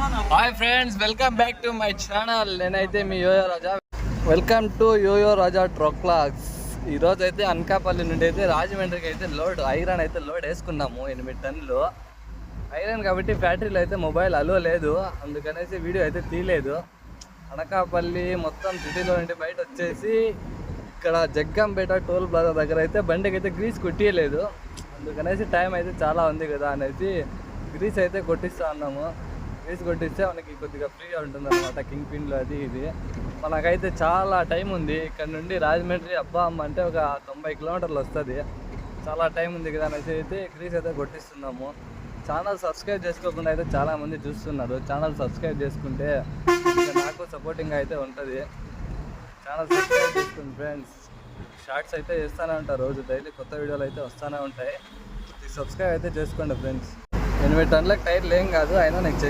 Hi friends, welcome back to my channel. నేనైతే మీ yoyo Raja. Welcome to yoyo Raja trucklogs. ఈరోజు అయితే అనకాపల్లి నుండి అయితే రాజమండ్రికి అయితే ఐరన్ అయితే లోడ్ వేసుకున్నాము 8 టన్నులు ఐరన్. కాబట్టి ఫ్యాక్టరీలో అయితే మొబైల్ అలో లేదు, అందుకనేసి వీడియో అయితే తీయలేదు. అనకాపల్లి మొత్తం సిటీలో నుండి బయట వచ్చేసి ఇక్కడ జగ్గంపేట టోల్ ప్లాజా దగ్గర అయితే బండికి అయితే గ్రీస్ కొట్టియలేదు, అందుకనేసి టైం అయితే చాలా ఉంది కదా అనేసి గ్రీస్ అయితే కొట్టిస్తూ ఉన్నాము. గ్రీస్ కొట్టిస్తే మనకి కొద్దిగా ఫ్రీగా ఉంటుంది అనమాట. కింగ్ పిన్లో అది ఇది. మనకైతే చాలా టైం ఉంది. ఇక్కడ నుండి రాజమండ్రి అబ్బా అమ్మ అంటే ఒక 90 కిలోమీటర్లు వస్తుంది. చాలా టైం ఉంది కదా అనేసి అయితే గ్రీస్ అయితే కొట్టిస్తున్నాము. ఛానల్ సబ్స్క్రైబ్ చేసుకోకుండా అయితే చాలామంది చూస్తున్నారు. ఛానల్ సబ్స్క్రైబ్ చేసుకుంటే నాకు సపోర్టింగ్ అయితే ఉంటుంది. ఛానల్ సబ్స్క్రైబ్ చేసుకోండి ఫ్రెండ్స్. షార్ట్స్ అయితే చేస్తూనే ఉంటారు, రోజు డైలీ కొత్త వీడియోలు అయితే వస్తూనే ఉంటాయి. సబ్స్క్రైబ్ అయితే చేసుకోండి ఫ్రెండ్స్. 8 టన్నులకు టైర్లు ఏం కాదు, అయినా నేను